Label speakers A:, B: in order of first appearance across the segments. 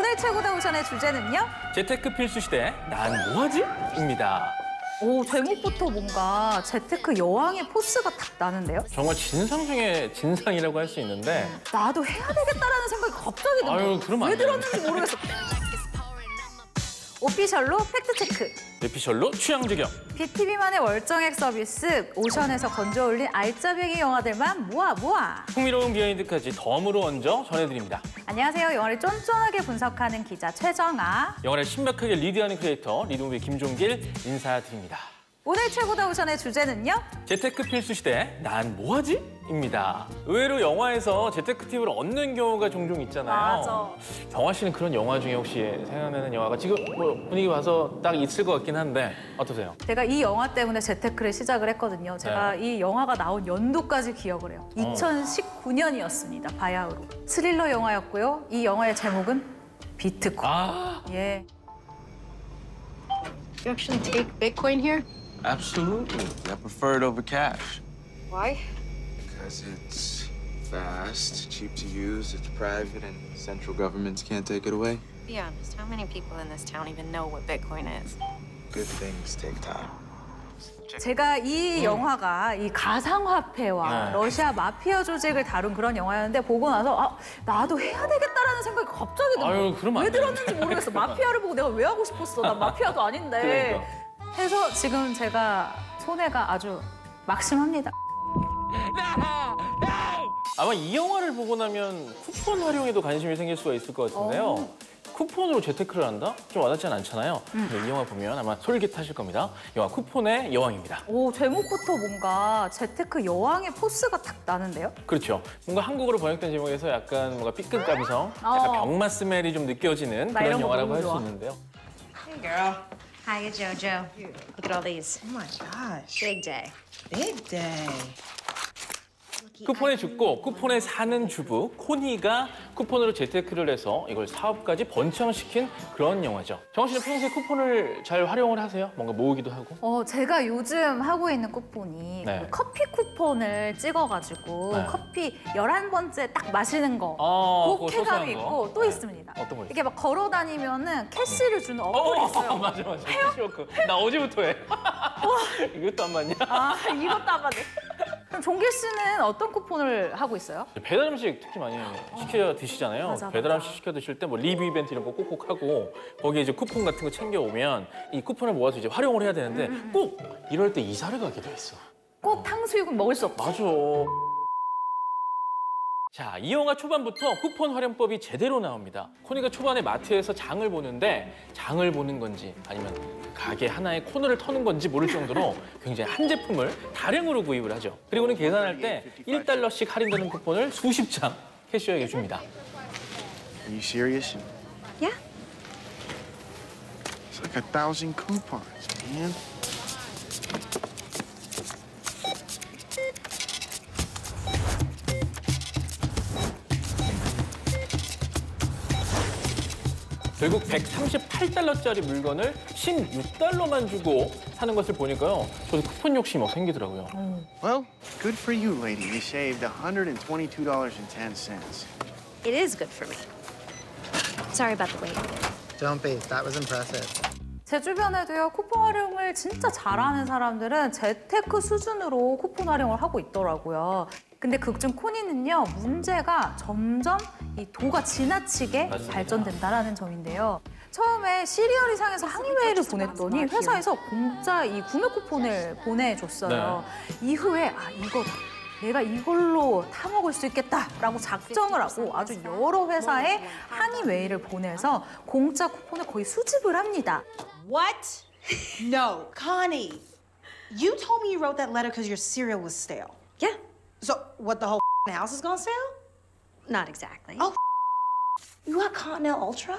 A: 오늘 최고다 오션의 주제는요?
B: 재테크 필수 시대, 난 뭐하지? 입니다.
A: 오, 제목부터 뭔가 재테크 여왕의 포스가 딱 나는데요?
B: 정말 진상 중에 진상이라고 할 수 있는데
A: 나도 해야 되겠다라는 생각이 갑자기 들어요.
B: 아유, 그러면 안
A: 왜 들었는지 모르겠어. 오피셜로 팩트체크.
B: 뇌피셜로 취향 저격.
A: BTV만의 월정액 서비스 오션에서 건져 올린 알짜배기 영화들만 모아.
B: 흥미로운 비하인드까지 덤으로 얹어 전해드립니다.
A: 안녕하세요. 영화를 쫀쫀하게 분석하는 기자 최정아.
B: 영화를 신박하게 리드하는 크리에이터 리드무비 김종길 인사드립니다.
A: 오늘 최고다 오션의 주제는요?
B: 재테크 필수 시대, 난 뭐하지? 입니다. 의외로 영화에서 재테크 팁을 얻는 경우가 종종 있잖아요.
A: 맞아.
B: 정화 씨는 그런 영화 중에 혹시 생각나는 영화가 지금 뭐 분위기 봐서 딱 있을 것 같긴 한데 어떠세요?
A: 제가 이 영화 때문에 재테크를 시작을 했거든요. 제가 이 영화가 나온 연도까지 기억을 해요. 2019년이었습니다. 바야흐로. 스릴러 영화였고요. 이 영화의 제목은 비트코인. 예.
C: You actually take Bitcoin here?
D: Absolutely. I prefer it over cash.
C: Why?
D: Because it's fast, cheap to use, it's private, and central governments can't take it away.
E: Be honest, how many people in this town even know what Bitcoin is?
D: Good things take time.
A: 제가 이 영화가 이 가상화폐와
B: 네.
A: 러시아 마피아 조직을 다룬 그런 영화였는데 보고 나서 나도 해야 되겠다라는 생각이 갑자기 들어요.
B: 아유, 그러면
A: 왜
B: 안 되는데.
A: 들었는지 모르겠어. 마피아를 보고 내가 왜 하고 싶었어. 난 마피아도 아닌데.
B: 그러니까.
A: 해서 지금 제가 손해가 아주 막심합니다.
B: 아마 이 영화를 보고 나면 쿠폰 활용에도 관심이 생길 수가 있을 것 같은데요. 쿠폰으로 재테크를 한다? 좀 와닿지는 않잖아요. 근데 이 영화 보면 아마 솔깃하실 겁니다. 영화 쿠폰의 여왕입니다.
A: 오, 제목부터 뭔가 재테크 여왕의 포스가 딱 나는데요?
B: 그렇죠. 뭔가 한국어로 번역된 제목에서 약간 뭔가 B급 감성, 약간 병맛 스멜이 좀 느껴지는
A: 나
B: 그런
A: 이런 거
B: 영화라고
A: 너무
B: 할 수
A: 좋아.
B: 있는데요.
E: Hey, girl. Hiya, Jojo. Look at all these.
F: Oh my gosh.
E: Big day.
F: Big day.
B: 쿠폰에 죽고 쿠폰에 사는 주부 코니가 쿠폰으로 재테크를 해서 이걸 사업까지 번창시킨 그런 영화죠. 정원 씨는 평소에 쿠폰을 잘 활용을 하세요? 뭔가 모으기도 하고?
A: 제가 요즘 하고 있는 쿠폰이
B: 네.
A: 그 커피 쿠폰을 찍어가지고
B: 네.
A: 커피 11번째 딱 마시는 거.
B: 그거
A: 그 쾌감이
B: 소소한 거.
A: 있고 또
B: 네.
A: 있습니다.
B: 어떤 거 있어요?
A: 이게 막 걸어 다니면은 캐시를 주는 어플이 있어요.
B: 맞아. 캐시워크. 나 어제부터 해. 이것도 안 맞냐?
A: 이것도 안 맞네. 그럼 종길 씨는 어떤 쿠폰을 하고 있어요?
B: 배달 음식 특히 많이 시켜 드시잖아요.
A: 맞아.
B: 배달 음식 시켜 드실 때 뭐 리뷰 이벤트 이런 거 꼭꼭 하고 거기에 이제 쿠폰 같은 거 챙겨 오면 이 쿠폰을 모아서 이제 활용을 해야 되는데 꼭 이럴 때 이사를 가기도 했어.
A: 꼭 탕수육은 먹을 수 없죠.
B: 맞아. 자, 이 영화 초반부터 쿠폰 활용법이 제대로 나옵니다. 코니가 초반에 마트에서 장을 보는데 장을 보는 건지 아니면 가게 하나의 코너를 터는 건지 모를 정도로 굉장히 한 제품을 다량으로 구입을 하죠. 그리고는 계산할 때 1달러씩 할인되는 쿠폰을 수십 장 캐시어에게 줍니다.
G: Are you serious?
E: Yeah.
G: It's like 1,000 coupons, man.
B: 결국 138달러짜리 물건을 16달러만 주고 사는 것을 보니까요. 저도 쿠폰 욕심이 막 생기더라고요.
G: Well, good for you, lady. You saved $122.10.
E: It is good for me. Sorry about the wait.
F: Don't be. That was impressive.
A: 제 주변에도요, 쿠폰 활용을 진짜 잘하는 사람들은 재테크 수준으로 쿠폰 활용을 하고 있더라고요. 근데 그중 코니는요, 문제가 점점 이 도가 지나치게
B: 맞습니다.
A: 발전된다라는 점인데요. 처음에 시리얼 이상에서 항의메일을 보냈더니 회사에서 공짜 이 구매 쿠폰을 보내줬어요. 이후에 이거다. 내가 이걸로 타먹을 수 있겠다라고 작정을 하고 아주 여러 회사에 항의 메일을 보내서 공짜 쿠폰을 거의 수집을 합니다.
H: What? No, Connie. You told me you wrote that letter because your cereal was stale.
E: Yeah,
H: So what, the whole house is gonna stale?
E: not exactly.
H: Oh. You got Continental Ultra?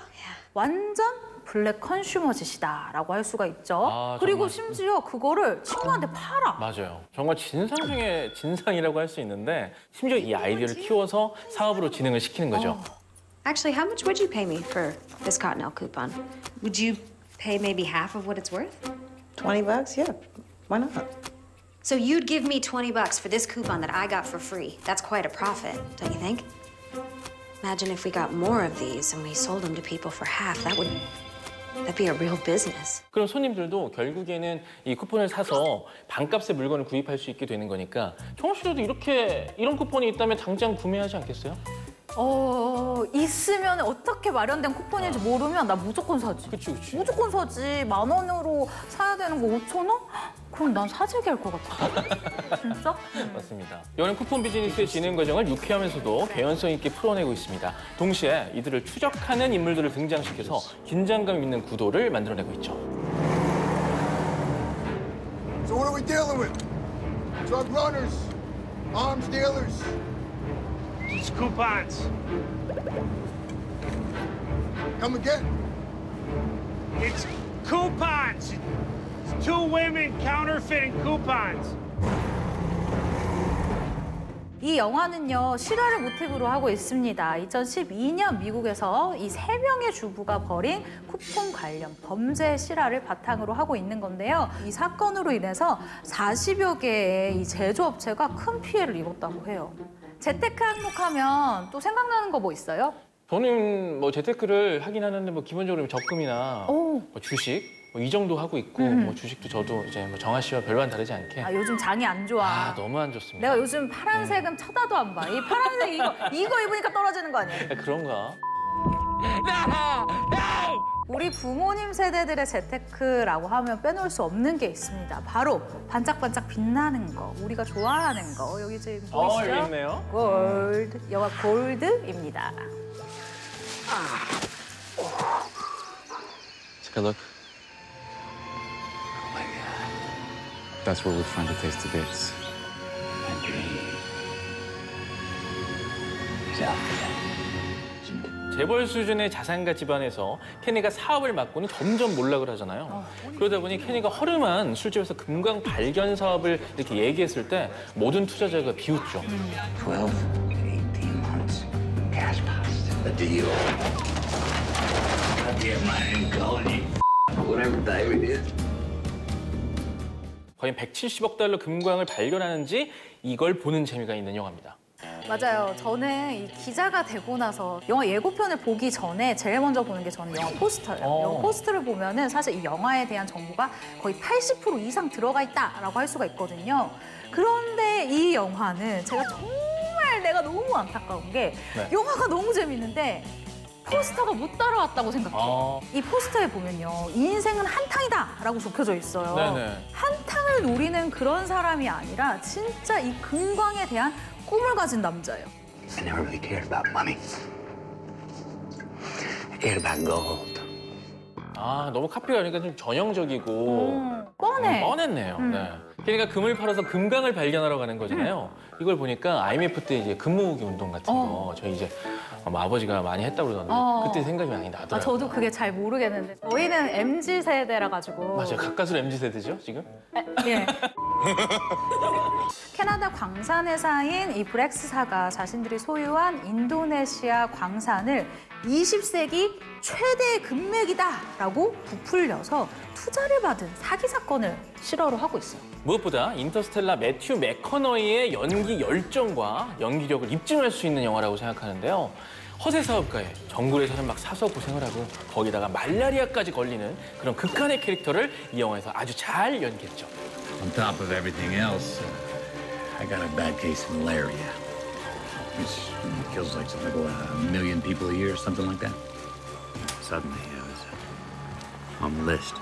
A: 완전 블랙 컨슈머짓이다라고 할 수가 있죠. 그리고
B: 정말.
A: 심지어 그거를 친구한테 팔아.
B: 맞아요. 정말 진상 중에 진상이라고 할 수 있는데 심지어 이 아이디어를 키워서 사업으로 진행을 시키는 거죠.
E: Actually, how much would you pay me for this Cottonelle coupon? Would you pay maybe half of what it's worth?
H: $20? Yeah, why not?
E: So you'd give me $20 for this coupon that I got for free. That's quite a profit, don't you think? Imagine if we got more of these and we sold them to people for half. That'd be a real business.
B: 그럼 손님들도 결국에는 이 쿠폰을 사서 반값에 물건을 구입할 수 있게 되는 거니까 정원 씨도 이런 쿠폰이 있다면 당장 구매하지 않겠어요?
A: 있으면 어떻게 마련된 쿠폰인지 모르면 나 무조건 사지.
B: 그치.
A: 무조건 사지. 10,000원으로 사야 되는 거 5,000원? 그럼 난 사재기 할 것 같아. 진짜?
B: 맞습니다. 연은 쿠폰 비즈니스의 진행 과정을 유쾌하면서도 개연성 있게 풀어내고 있습니다. 동시에 이들을 추적하는 인물들을 등장시켜서 긴장감 있는 구도를 만들어내고 있죠.
I: So what are we dealing with? Drug runners, arms dealers.
G: It's coupons.
I: Come again.
G: It's coupons. It's two women counterfeiting coupons.
A: 이 영화는요, 실화를 모티브로 하고 있습니다. 2012년 미국에서 이 3명의 주부가 벌인 쿠폰 관련 범죄 실화를 바탕으로 하고 있는 건데요. 이 사건으로 인해서 40여 개의 이 제조업체가 큰 피해를 입었다고 해요. 재테크 항목하면 또 생각나는 거 뭐 있어요?
B: 저는 뭐 재테크를 하긴 하는데 뭐 기본적으로 적금이나 뭐 주식 이 정도 하고 있고 뭐 주식도 저도 이제 뭐 정아 씨와 별반 다르지 않게.
A: 요즘 장이 안 좋아.
B: 너무 안 좋습니다.
A: 내가 요즘 파란색은 쳐다도 안 봐. 이 파란색 이거 입으니까 떨어지는 거 아니야?
B: 그런가?
A: 우리 부모님 세대들의 재테크라고 하면 빼놓을 수 없는 게 있습니다. 바로 반짝반짝 빛나는 거, 우리가 좋아하는 거. 여기 지금 보이시죠?
B: 여기 있네요.
A: 골드, 영화 골드입니다.
D: Take a look. Oh my God. That's where we find a taste of bits.
B: 재벌 수준의 자산가 집안에서 케니가 사업을 맡고는 점점 몰락을 하잖아요. 그러다 보니 케니가 허름한 술집에서 금광 발견 사업을 이렇게 얘기했을 때 모든 투자자가 비웃죠.
J: 12 to 18 months. Cash pasta. A deal. I get my name calling you. Whatever time it is.
B: 거의 170억 달러 금광을 발견하는지 이걸 보는 재미가 있는 영화입니다.
A: 맞아요. 저는 이 기자가 되고 나서 영화 예고편을 보기 전에 제일 먼저 보는 게 저는 영화 포스터예요. 영화 포스터를 보면은 사실 이 영화에 대한 정보가 거의 80% 이상 들어가 있다라고 할 수가 있거든요. 그런데 이 영화는 제가 정말 내가 너무 안타까운 게 영화가 너무 재밌는데 포스터가 못 따라왔다고 생각해요. 이 포스터에 보면요. 인생은 한탕이다라고 적혀져 있어요.
B: 네네.
A: 한탕을 노리는 그런 사람이 아니라 진짜 이 금광에 대한 꿈을 가진 남자예요.
J: I never really cared about money. I cared about gold.
B: 너무 카피가 그러니까 좀 전형적이고 뻔했네요. 네. 그러니까 금을 팔아서 금강을 발견하러 가는 거잖아요. 이걸 보니까 IMF 때 이제 금모으기 운동 같은 거 저희 이제 아버지가 많이 했다고 그러던데 그때 생각이 많이 나더라고요.
A: 저도 그게 잘 모르겠는데 저희는 MZ 세대라 가지고
B: 맞아요. 가까스로 MZ 세대죠 지금?
A: 예. 캐나다 광산회사인 이 브렉스사가 자신들이 소유한 인도네시아 광산을 20세기 최대 금맥이다라고 부풀려서 투자를 받은 사기 사건을 실화로 하고 있어요.
B: 무엇보다 인터스텔라 매튜 맥커너이의 연기 열정과 연기력을 입증할 수 있는 영화라고 생각하는데요. 허세 사업가의 정글에서는 막 사서 고생을 하고 거기다가 말라리아까지 걸리는 그런 극한의 캐릭터를 이 영화에서 아주 잘 연기했죠.
J: On top of everything else, I got a bad case of malaria. Which kills like something like 1 million people a year, something like that. Suddenly, I was on the list.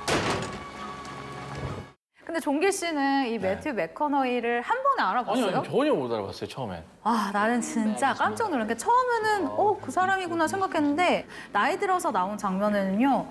A: 근데 종길 씨는 이 매튜 맥커너이를 한 번에 알아봤어요?
B: 아니요, 전혀 못 알아봤어요, 처음엔.
A: 나는 진짜 깜짝 놀란 게 처음에는 그 사람이구나 생각했는데 나이 들어서 나온 장면에는요.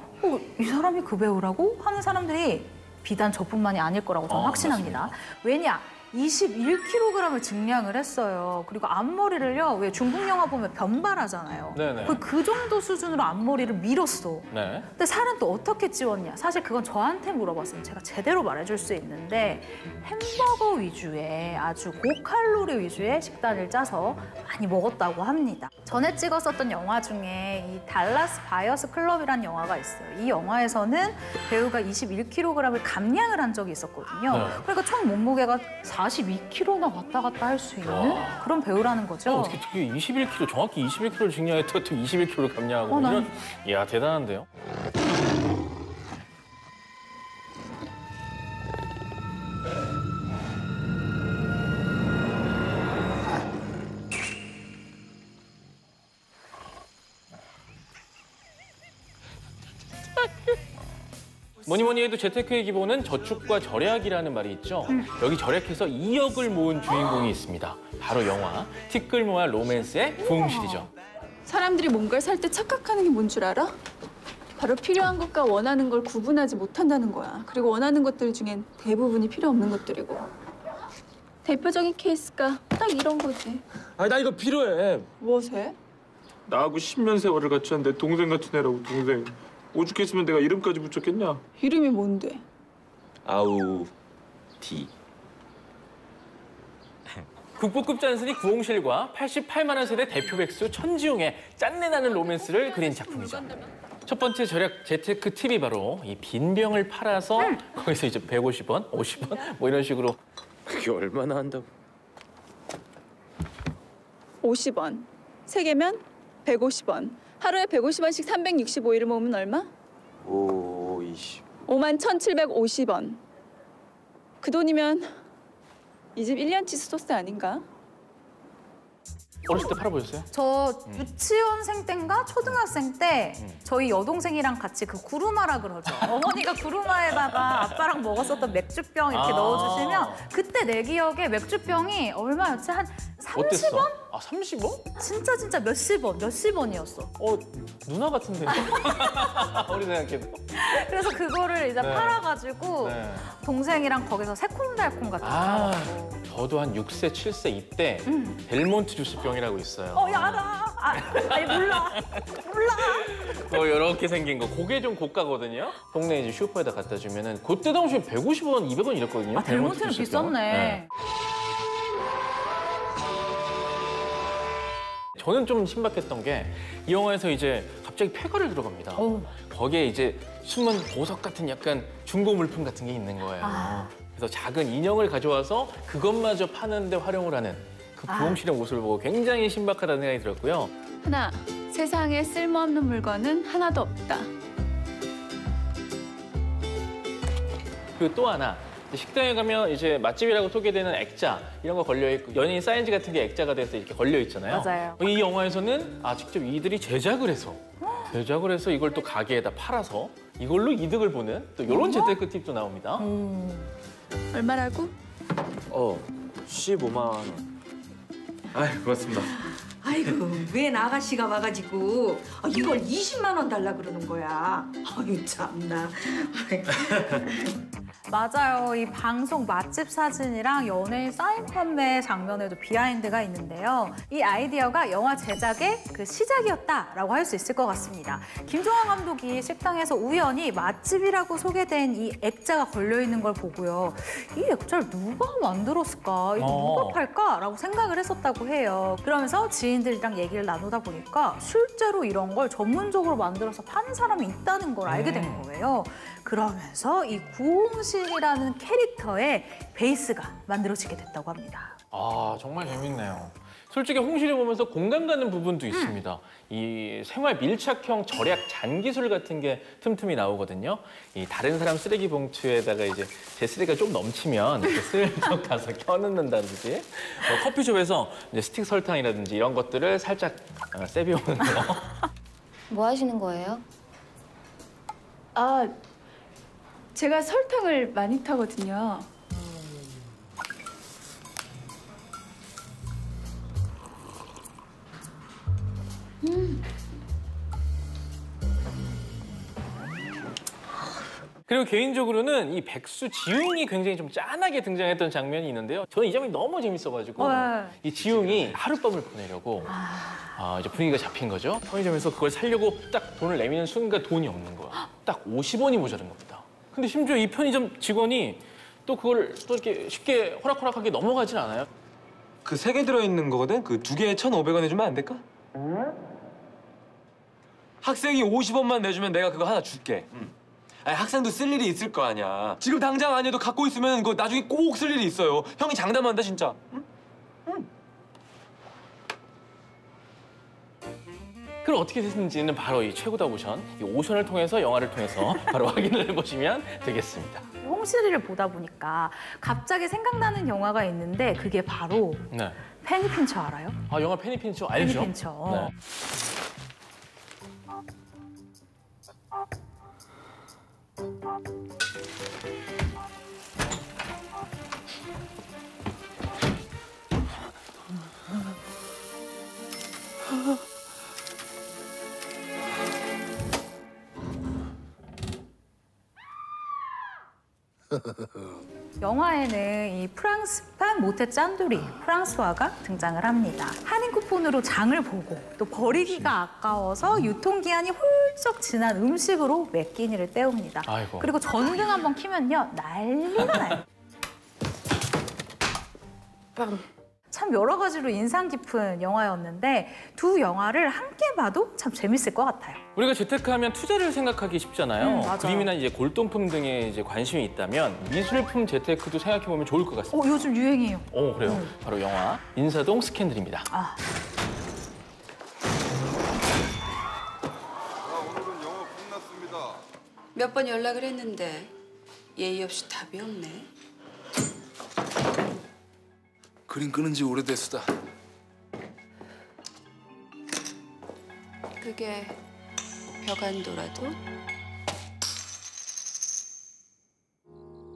A: 이 사람이 그 배우라고? 하는 사람들이 비단 저뿐만이 아닐 거라고 저는 확신합니다.
B: 맞습니다.
A: 왜냐? 21kg을 증량을 했어요. 그리고 앞머리를요. 왜 중국 영화 보면 변발하잖아요.
B: 네네.
A: 그 정도 수준으로 앞머리를 밀었어.
B: 네.
A: 근데 살은 또 어떻게 찌웠냐? 사실 그건 저한테 물어봤으면 제가 제대로 말해줄 수 있는데 햄버거 위주의 아주 고칼로리 위주의 식단을 짜서 많이 먹었다고 합니다. 전에 찍었었던 영화 중에 이 달라스 바이어스 클럽이라는 영화가 있어요. 이 영화에서는 배우가 21kg을 감량을 한 적이 있었거든요.
B: 네.
A: 그러니까 총 몸무게가 42kg나 왔다 갔다 할 수 있는 그런 배우라는 거죠.
B: 어떻게 21kg, 정확히 21kg를 증량했다가 또 21kg를 감량하고
A: 난-
B: 이런, 이야 대단한데요. 뭐니 해도 재테크의 기본은 저축과 절약이라는 말이 있죠. 여기 절약해서 2억을 모은 주인공이 있습니다. 바로 영화 티끌모아 로맨스의 부흥실이죠.
K: 사람들이 뭔가를 살 때 착각하는 게 뭔 줄 알아? 바로 필요한 것과 원하는 걸 구분하지 못한다는 거야. 그리고 원하는 것들 중엔 대부분이 필요 없는 것들이고. 대표적인 케이스가 딱 이런 거지.
L: 아니 나 이거 필요해.
K: 무엇에?
L: 나하고 10년 세월을 같이 한 내 동생 같은 애라고 동생. 오죽했으면 내가 이름까지 붙였겠냐?
K: 이름이 뭔데?
L: 아우디.
B: 국보급 잔순이 구홍실과 88만 원 세대 대표 백수 천지용의 짠내나는 로맨스를 그린 작품이죠. 첫 번째 절약 재테크 팁이 바로 이 빈병을 팔아서 거기서 이제 150원, 50원 뭐 이런 식으로.
L: 그게 얼마나 한다고?
K: 50원. 3개면 150원. 하루에 150원씩 365일을 모으면 얼마? 5만 1,750원. 그 돈이면 이 집 1년치 수도세 아닌가?
B: 어렸을 때 팔아보셨어요?
A: 저 유치원생 때인가 초등학생 때 저희 여동생이랑 같이 그 구루마라 그러죠. 어머니가 구루마에다가 아빠랑 먹었었던 맥주병 이렇게 넣어주시면 그때 내 기억에 맥주병이 얼마였지? 한 30원?
B: 어땠어? 아 30원?
A: 진짜 몇십 원이었어.
B: 누나 같은데. 우리 생각해도.
A: 그래서 그거를 이제
B: 네.
A: 팔아가지고
B: 네.
A: 동생이랑 거기서 새콤달콤 같은 거 사먹고.
B: 저도 한 6세, 7세 이때 델몬트 주스병이라고 있어요.
A: 야, 알아. 아니, 몰라.
B: 이렇게 생긴 거. 그게 좀 고가거든요. 동네 이제 슈퍼에다 갖다 주면은 그때 당시에 150원, 200원 이랬거든요.
A: 델몬트는
B: 주스병은.
A: 비쌌네.
B: 저는 좀 신박했던 게 이 영화에서 이제 갑자기 폐가를 들어갑니다. 거기에 이제 숨은 보석 같은 약간 중고 물품 같은 게 있는 거예요. 그래서 작은 인형을 가져와서 그것마저 파는데 활용을 하는 그 부흥실의 모습을 보고 굉장히 신박하다는 생각이 들었고요.
K: 하나, 세상에 쓸모없는 물건은 하나도 없다.
B: 그리고 또 하나, 식당에 가면 이제 맛집이라고 소개되는 액자 이런 거 걸려 있고 연예인 사인지 같은 게 액자가 돼서 이렇게 걸려 있잖아요.
A: 맞아요.
B: 이 영화에서는 직접 이들이 제작을 해서 이걸 또 가게에다 팔아서 이걸로 이득을 보는 또 이런 재테크 팁도 나옵니다.
K: 얼마라고?
L: 15만 원. 아이 고맙습니다.
M: 아이고 웬 아가씨가 와가지고 이걸 20만 원 달라 그러는 거야. 아유 참나.
A: 맞아요. 이 방송 맛집 사진이랑 연예인 사인 판매 장면에도 비하인드가 있는데요. 이 아이디어가 영화 제작의 그 시작이었다라고 할 수 있을 것 같습니다. 김종환 감독이 식당에서 우연히 맛집이라고 소개된 이 액자가 걸려있는 걸 보고요. 이 액자를 누가 만들었을까? 이거 누가 팔까라고 생각을 했었다고 해요. 그러면서 지인들이랑 얘기를 나누다 보니까 실제로 이런 걸 전문적으로 만들어서 파는 사람이 있다는 걸 알게 된 거예요. 그러면서 이 구홍실이라는 캐릭터의 베이스가 만들어지게 됐다고 합니다.
B: 정말 재밌네요. 솔직히 홍실을 보면서 공감 가는 부분도 있습니다. 이 생활 밀착형 절약 잔기술 같은 게 틈틈이 나오거든요. 이 다른 사람 쓰레기 봉투에다가 이제 제 쓰레기가 좀 넘치면 이렇게 슬쩍 가서 껴넣는다든지 커피숍에서 이제 스틱 설탕이라든지 이런 것들을 살짝 세비오는 거.
N: 뭐 하시는 거예요?
K: 제가 설탕을 많이 타거든요.
B: 그리고 개인적으로는 이 백수 지웅이 굉장히 좀 짠하게 등장했던 장면이 있는데요. 저는 이 장면이 너무 재밌어가지고 이 지웅이 하룻밤을 보내려고 이제 분위기가 잡힌 거죠. 편의점에서 그걸 사려고 딱 돈을 내미는 순간 돈이 없는 거야. 딱 50원이 모자란 겁니다. 근데 심지어 이 편의점 직원이 또 그걸 또 이렇게 쉽게 호락호락하게 넘어가진 않아요.
L: 그 3개 들어있는 거거든? 그 2개에 1,500원 해주면 안 될까? 학생이 50원만 내주면 내가 그거 하나 줄게.
O: 아니, 학생도 쓸 일이 있을 거 아니야. 지금 당장 아니어도 갖고 있으면 그거 나중에 꼭 쓸 일이 있어요. 형이 장담한다 진짜.
B: 그럼 어떻게 됐는지는 바로 이 최고다 오션, 이 오션을 통해서 영화를 통해서 바로 확인을 해보시면 되겠습니다.
A: 홍시리를 보다 보니까 갑자기 생각나는 영화가 있는데 그게 바로
B: 네.
A: 페니 핀처 알아요?
B: 아, 영화 페니 핀처 알죠?
A: 페니 핀처.
B: 네.
A: 영화에는 이 프랑스판 모테 짠두리 프랑스화가 등장을 합니다. 할인 쿠폰으로 장을 보고 또 버리기가 아까워서 유통기한이 훌쩍 지난 음식으로 매 끼니를 때웁니다.
B: 아이고.
A: 그리고 전등 한번 켜면요 난리가 나요. 참 여러 가지로 인상 깊은 영화였는데 두 영화를 함께 봐도 참 재밌을 것 같아요.
B: 우리가 재테크하면 투자를 생각하기 쉽잖아요.
A: 맞아요.
B: 그림이나 이제 골동품 등에 이제 관심이 있다면 미술품 재테크도 생각해 보면 좋을 것 같습니다.
A: 요즘 유행이에요.
B: 그래요. 바로 영화 인사동 스캔들입니다.
D: 오늘은 영어 끝났습니다.
C: 몇 번 연락을 했는데 예의 없이 답이 없네.
D: 그림 끄는 지 오래됐수다.
C: 그게 벽안도라도?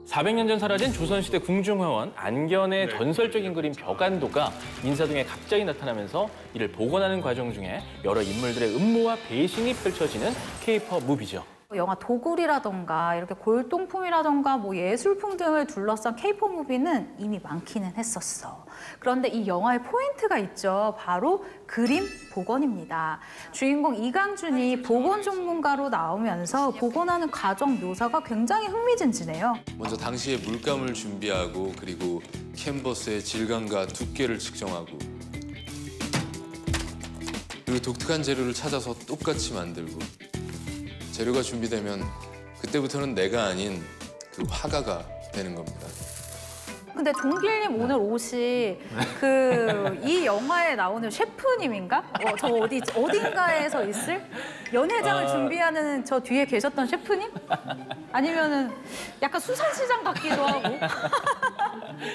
B: 400년 전 사라진 조선시대 궁중화원 안견의 전설적인 그림 벽안도가 인사동에 갑자기 나타나면서 이를 복원하는 과정 중에 여러 인물들의 음모와 배신이 펼쳐지는 K-pop 무비죠.
A: 영화 도굴이라던가 이렇게 골동품이라던가 뭐 예술품 등을 둘러싼 K-pop 무비는 이미 많기는 했었어. 그런데 이 영화의 포인트가 있죠. 바로 그림 복원입니다. 주인공 이강준이 복원 전문가로 나오면서 복원하는 과정 묘사가 굉장히 흥미진진해요.
P: 먼저 당시의 물감을 준비하고 그리고 캔버스의 질감과 두께를 측정하고 그리고 독특한 재료를 찾아서 똑같이 만들고 재료가 준비되면 그때부터는 내가 아닌 그 화가가 되는 겁니다.
A: 근데 종길님 오늘 옷이 이 영화에 나오는 셰프님인가? 저 어딘가에서 있을 연회장을 준비하는 저 뒤에 계셨던 셰프님? 아니면은 약간 수산시장 같기도 하고.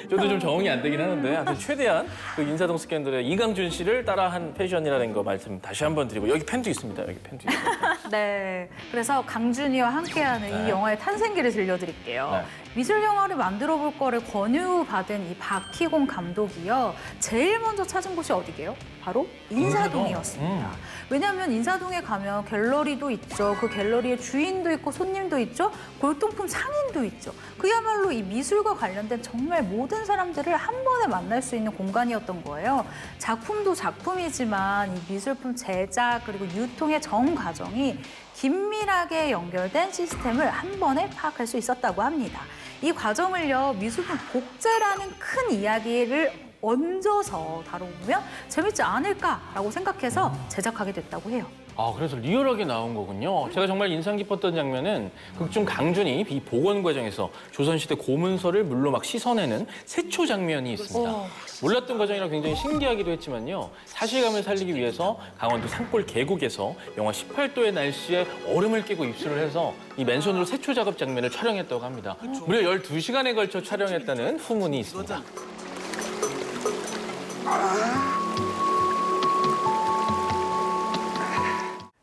B: 저도 좀 적응이 안 되긴 하는데 하여튼 최대한 그 인사동 스캔들의 이강준 씨를 따라한 패션이라는 거 말씀 다시 한번 드리고 여기 팬도 있습니다. 여기 팬도 있습니다.
A: 네, 그래서 강준이와 함께하는 이 영화의 탄생기를 들려드릴게요. 미술 영화를 만들어 볼 거를 권유받은 이 박희공 감독이요. 제일 먼저 찾은 곳이 어디게요? 바로 인사동이었습니다. 왜냐하면 인사동에 가면 갤러리도 있죠. 그 갤러리의 주인도 있고 손님도 있죠. 골동품 상인도 있죠. 그야말로 이 미술과 관련된 정말 모든 사람들을 한 번에 만날 수 있는 공간이었던 거예요. 작품도 작품이지만 이 미술품 제작 그리고 유통의 전 과정이 긴밀하게 연결된 시스템을 한 번에 파악할 수 있었다고 합니다. 이 과정을요, 미술품 복제라는 큰 이야기를 얹어서 다뤄보면 재밌지 않을까라고 생각해서 제작하게 됐다고 해요.
B: 그래서 리얼하게 나온 거군요. 제가 정말 인상 깊었던 장면은 극중 강준이 이 복원 과정에서 조선시대 고문서를 물로 막 씻어내는 세초 장면이 있습니다. 몰랐던 과정이라 굉장히 신기하기도 했지만요. 사실감을 살리기 위해서 강원도 산골 계곡에서 영하 18도의 날씨에 얼음을 깨고 입수를 해서 이 맨손으로 세초 작업 장면을 촬영했다고 합니다. 무려 12시간에 걸쳐 촬영했다는 후문이 있습니다.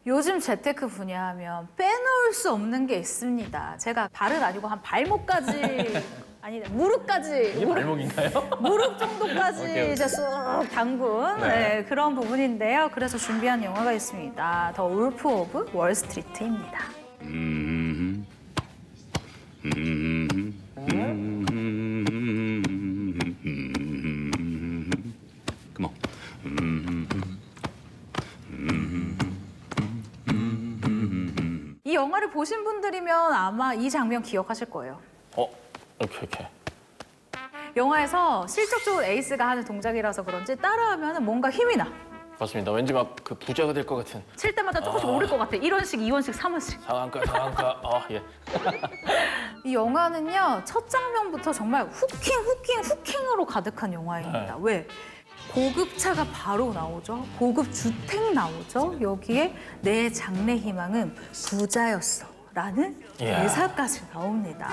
A: 요즘 재테크 분야하면 빼놓을 수 없는 게 있습니다. 제가 발은 아니고 한 발목까지, 아니 무릎까지.
B: 이게 발목인가요?
A: 무릎 정도까지 이제 쑥 담근 그런 부분인데요. 그래서 준비한 영화가 있습니다. 더 울프 오브 월스트리트입니다.
J: Come on.
A: 이 영화를 보신 분들이면 아마 이 장면 기억하실 거예요.
B: 오케이.
A: 영화에서 실적적으로 에이스가 하는 동작이라서 그런지 따라하면 뭔가 힘이 나.
B: 맞습니다. 왠지 막 그 부자가 될 것 같은.
A: 칠 때마다 조금씩 오를 것 같아. 1원씩, 2원씩, 3원씩.
B: 상한가. 예.
A: 이 영화는요, 첫 장면부터 정말 후킹으로 가득한 영화입니다. 왜? 고급차가 바로 나오죠. 고급 주택 나오죠. 여기에 내 장래 희망은 부자였어. 라는 대사까지 나옵니다.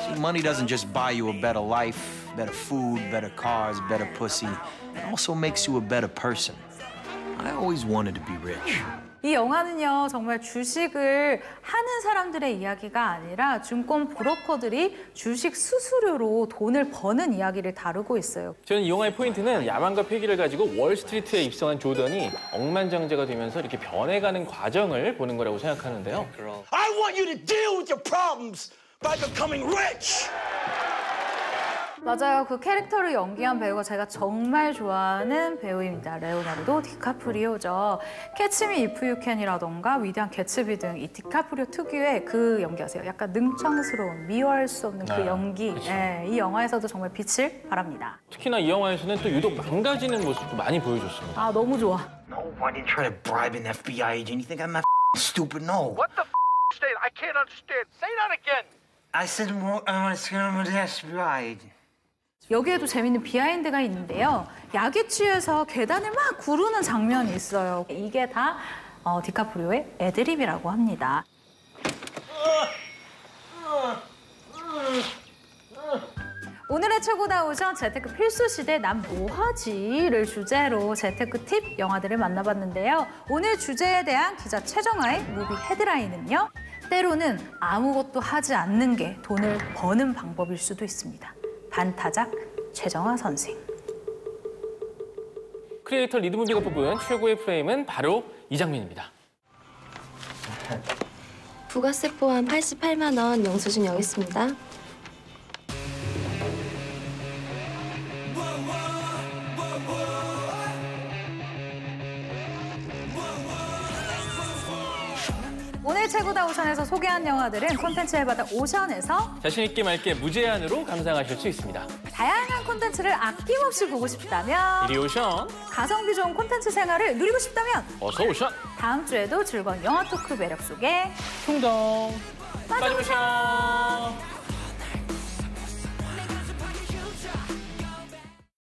Q: See, money doesn't just buy you a better life, better food, better cars, better pussy. It also makes you a better person. I always wanted to be rich.
A: 이 영화는요, 정말 주식을 하는 사람들의 이야기가 아니라 증권 브로커들이 주식 수수료로 돈을 버는 이야기를 다루고 있어요.
B: 저는 이 영화의 포인트는 야망과 패기를 가지고 월스트리트에 입성한 조던이 억만장자가 되면서 이렇게 변해가는 과정을 보는 거라고 생각하는데요.
I: I want you to deal with your problems by becoming rich.
A: 맞아요. 그 캐릭터를 연기한 배우가 제가 정말 좋아하는 배우입니다. 레오나르도 디카프리오죠. 캐치 미 이프 유 캔이라던가 위대한 개츠비 등 이 디카프리오 특유의 그 연기하세요. 약간 능청스러운, 미워할 수 없는 그 연기. 네, 이 영화에서도 정말 빛을 발합니다.
B: 특히나 이 영화에서는 또 유독 망가지는 모습도 많이 보여줬습니다.
A: 아, 너무 좋아.
Q: No, I didn't try to bribe an FBI agent. You think I'm that stupid? No.
I: What the state? I can't understand. Say that again.
Q: I said I want to scam with the FBI agent.
A: 여기에도 재밌는 비하인드가 있는데요. 약에 취해서 계단을 막 구르는 장면이 있어요. 이게 다 디카프리오의 애드립이라고 합니다. 오늘의 최고다 오션 재테크 필수 시대 난 뭐하지를 주제로 재테크 팁 영화들을 만나봤는데요. 오늘 주제에 대한 기자 최정아의 무비 헤드라인은요. 때로는 아무것도 하지 않는 게 돈을 버는 방법일 수도 있습니다. 반타작 최정아 선생.
B: 크리에이터 리드무비가 뽑은 최고의 프레임은 바로 이 장면입니다.
N: 부가세 포함 88만 원 영수증 여기 있습니다.
A: 오늘 최고다 오션에서 소개한 영화들은 콘텐츠 해바다 오션에서
B: 자신 있게 맑게 무제한으로 감상하실 수 있습니다.
A: 다양한 콘텐츠를 아낌없이 보고 싶다면
B: 이리 오션.
A: 가성비 좋은 콘텐츠 생활을 누리고 싶다면
B: 어서 오션.
A: 다음 주에도 즐거운 영화 토크 매력 속에
B: 퉁덩 빠져보셔.